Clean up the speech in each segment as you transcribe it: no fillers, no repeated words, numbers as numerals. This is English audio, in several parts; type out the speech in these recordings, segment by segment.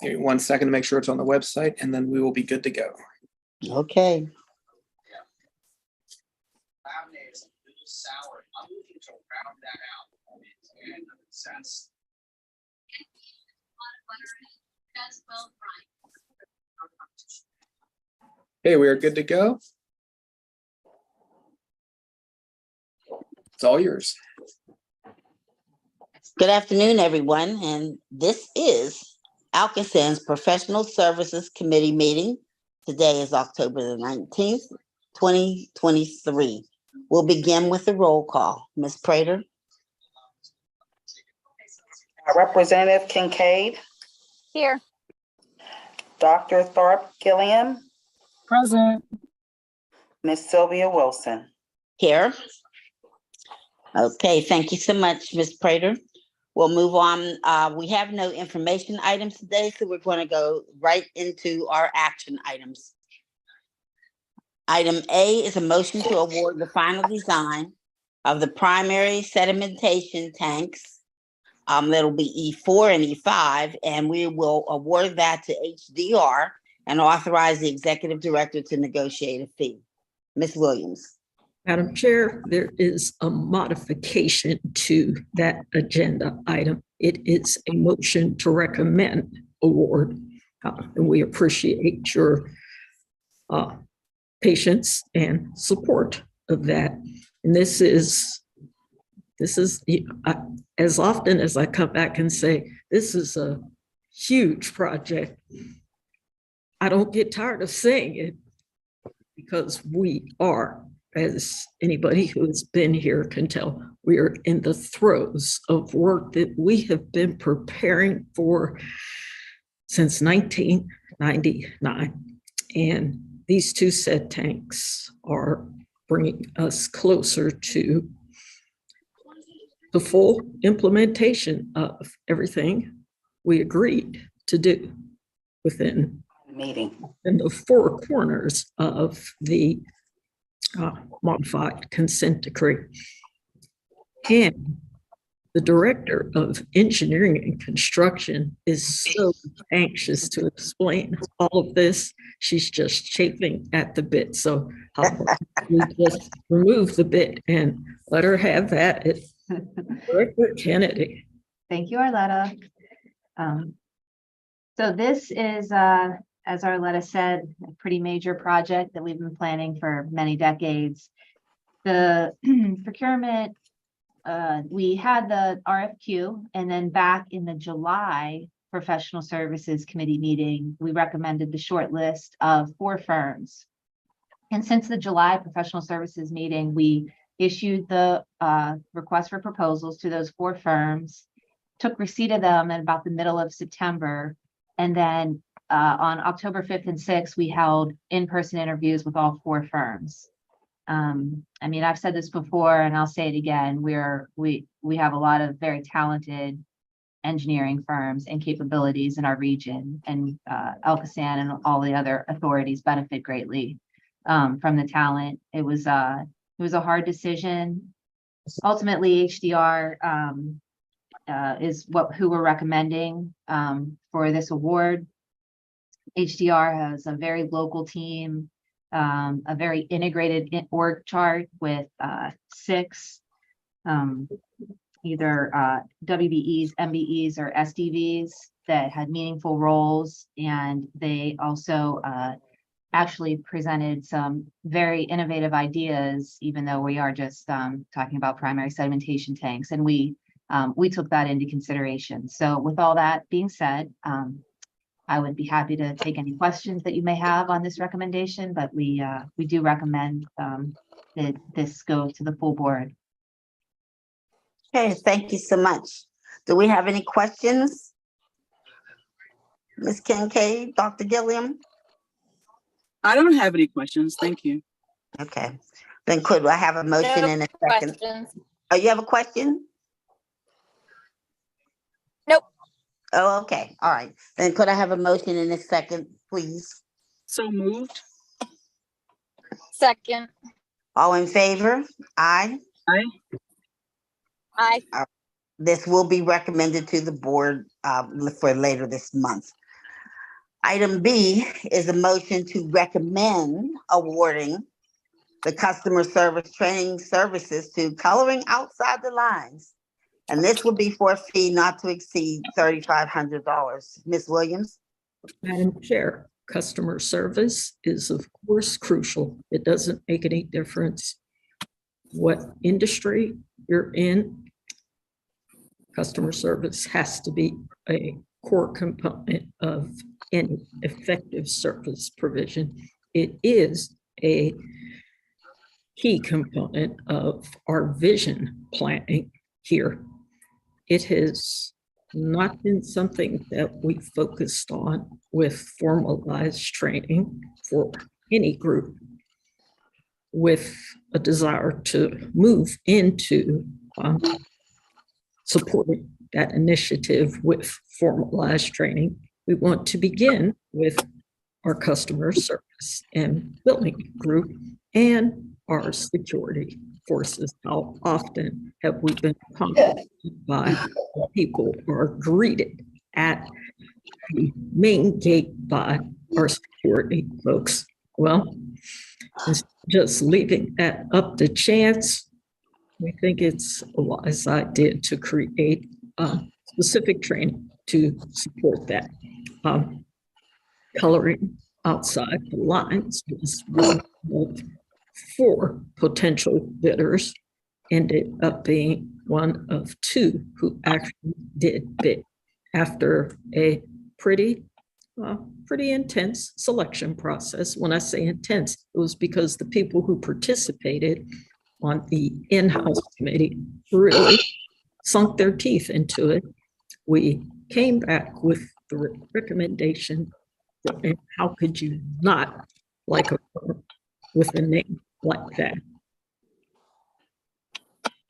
Give me 1 second to make sure it's on the website, and then we will be good to go. Okay. Okay, we are good to go. It's all yours. Good afternoon, everyone, and this is ALCOSAN's Professional Services Committee meeting. Today is October the 19th, 2023. We'll begin with the roll call. Ms. Prater? Representative Kincaid, Here. Dr. Thorpe Gilliam, Present. Ms. Sylvia Wilson. Here. Okay, thank you so much, Ms. Prater. We'll move on. We have no information items today, so we're going to go right into our action items. Item A is a motion to award the final design of the primary sedimentation tanks. That'll be E4 and E5, and we will award that to HDR and authorize the executive director to negotiate a fee. Ms. Williams. Madam Chair, there is a modification to that agenda item. It is a motion to recommend award, and we appreciate your patience and support of that. And this is as often as I come back and say, this is a huge project. I don't get tired of saying it because we are, as anybody who has been here can tell, we are in the throes of work that we have been preparing for since 1999. And these two said tanks are bringing us closer to the full implementation of everything we agreed to do within the four corners of the modified consent decree. And the director of engineering and construction is so anxious to explain all of this. She's just chafing at the bit. So we just remove the bit and let her have at it. Director Kennedy. Thank you, Arletta. So this is, as Arletta said, a pretty major project that we've been planning for many decades. The procurement, we had the RFQ, and then back in the July Professional Services Committee meeting, we recommended the short list of 4 firms. And since the July Professional Services meeting, we issued the request for proposals to those 4 firms, took receipt of them in about the middle of September, and then on October 5th and 6th, we held in-person interviews with all 4 firms. I mean, I've said this before and I'll say it again. We have a lot of very talented engineering firms and capabilities in our region, and ALCOSAN and all the other authorities benefit greatly from the talent. It was a hard decision. Ultimately, HDR is who we're recommending for this award. HDR has a very local team, a very integrated org chart with 6 either WBEs, MBEs, or SDVs that had meaningful roles, and they also actually presented some very innovative ideas, even though we are just talking about primary sedimentation tanks, and we took that into consideration. So with all that being said, I would be happy to take any questions that you may have on this recommendation, but we do recommend that this go to the full board. Okay, thank you so much. Do we have any questions? Ms. Kincaid, Dr. Gilliam? I don't have any questions. Thank you. Okay, then could I have a motion in a second? Questions. Oh, you have a question? Nope. Oh, okay, all right. Then could I have a motion in a second, please? So moved. Second. All in favor? Aye. Aye. This will be recommended to the board for later this month. Item B is a motion to recommend awarding the customer service training services to Coloring Outside the Lines. And this would be for a fee not to exceed $3,500. Ms. Williams? Madam Chair, customer service is of course crucial. It doesn't make any difference what industry you're in. Customer service has to be a core component of any effective service provision. It is a key component of our vision planning here. It has not been something that we focused on with formalized training for any group with a desire to move into supporting that initiative with formalized training. We want to begin with our customer service and billing group and our security forces. How often have we been contacted by people who are greeted at the main gate by our security folks? Well, instead of just leaving that up to chance, we think it's a wise idea to create specific training to support that. Coloring outside the lines was one of 4 potential bidders, ended up being one of 2 who actually did bid after a pretty intense selection process. When I say intense, it was because the people who participated on the in-house committee really sunk their teeth into it. We came back with the recommendation, and how could you not like a firm with a name like that?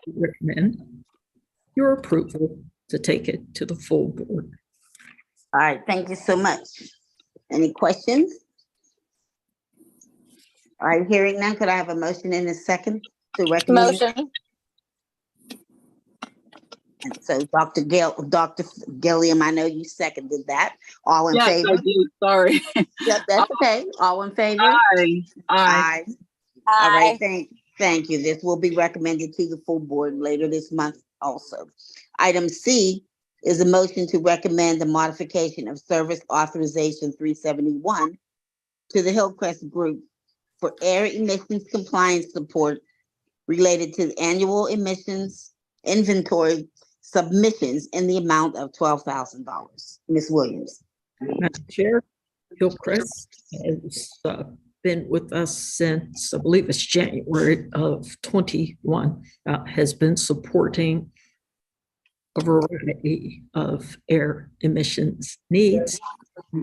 We recommend your approval to take it to the full board. All right, thank you so much. Any questions? All right, hearing none, could I have a motion in a second to recommend? Motion. And so Dr. Gilliam, I know you seconded that. All in Yes, I favor? do. Sorry. Yep, that's okay. All in favor? Aye. Aye. All right, Aye. thank you. This will be recommended to the full board later this month also. Item C is a motion to recommend the modification of service authorization 371 to the Hillcrest Group for air emissions compliance support related to annual emissions inventory submissions in the amount of $12,000. Ms. Williams. Madam Chair, Hillcrest has been with us since, I believe it's January of 21, has been supporting a variety of air emissions needs.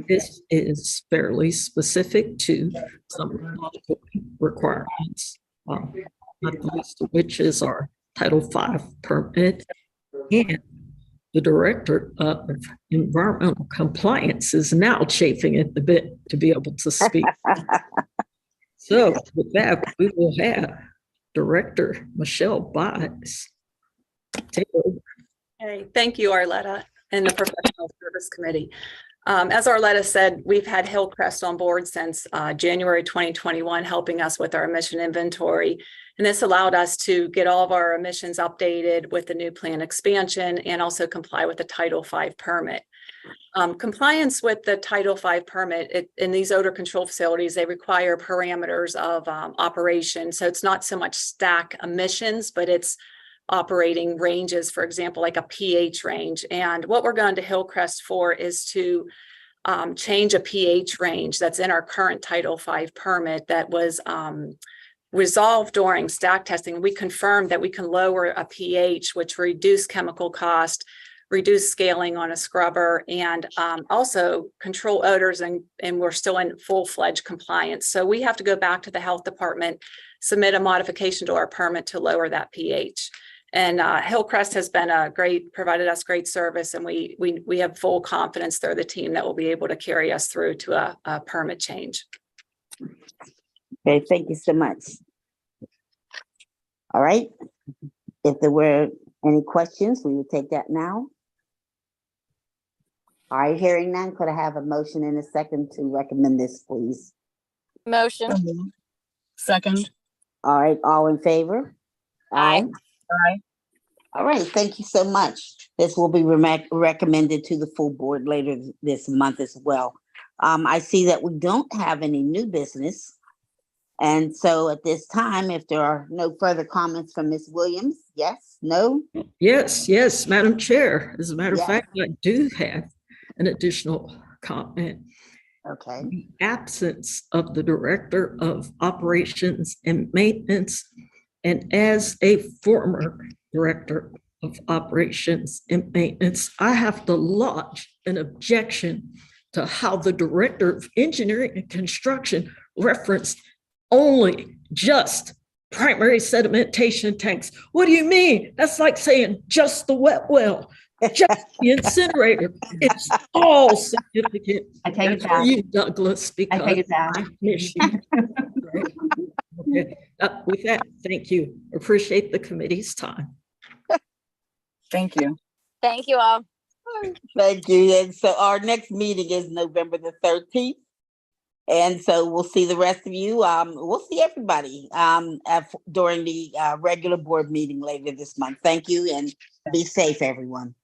This is fairly specific to some requirements, not the least of which is our Title V permit. And the Director of Environmental Compliance is now chafing at the bit to be able to speak. So with that, we will have Director Michelle Bies take over. Hey, thank you, Arletta, and the Professional Service Committee. As Arletta said, we've had Hillcrest on board since January 2021, helping us with our emission inventory. And this allowed us to get all of our emissions updated with the new plan expansion and also comply with the Title V permit. Compliance with the Title V permit in these odor control facilities, they require parameters of operation. So it's not so much stack emissions, but it's operating ranges, for example, like a pH range. And what we're going to Hillcrest for is to change a pH range that's in our current Title V permit that was resolved during stack testing. We confirmed that we can lower a pH, which reduce chemical cost, reduce scaling on a scrubber, and also control odors, and we're still in full-fledged compliance. So we have to go back to the health department, submit a modification to our permit to lower that pH. And Hillcrest has been provided us great service, and we have full confidence they're the team that will be able to carry us through to a permit change. Okay, thank you so much. All right, If there were any questions, we would take that now. All right, hearing none, could I have a motion in a second to recommend this, please? Motion. Second. All right, all in favor? Aye. Aye. All right, thank you so much. This will be recommended to the full board later this month as well. I see that we don't have any new business. And so at this time, if there are no further comments from Ms. Williams, yes, no? Yes, Madam Chair. As a matter of Yes. fact, I do have an additional comment. Okay, The absence of the Director of Operations and Maintenance, and as a former Director of Operations and Maintenance, I have to lodge an objection to how the Director of Engineering and Construction referenced only just primary sedimentation tanks. What do you mean? That's like saying just the wet well, just the incinerator. It's all significant. I take it That's for back. you, Douglas, because I take it back. I miss you. Right? Okay. With that, thank you. Appreciate the committee's time. Thank you. Thank you all. thank you. And so our next meeting is November the 13th. And so we'll see the rest of you. We'll see everybody during the regular board meeting later this month. Thank you and be safe, everyone.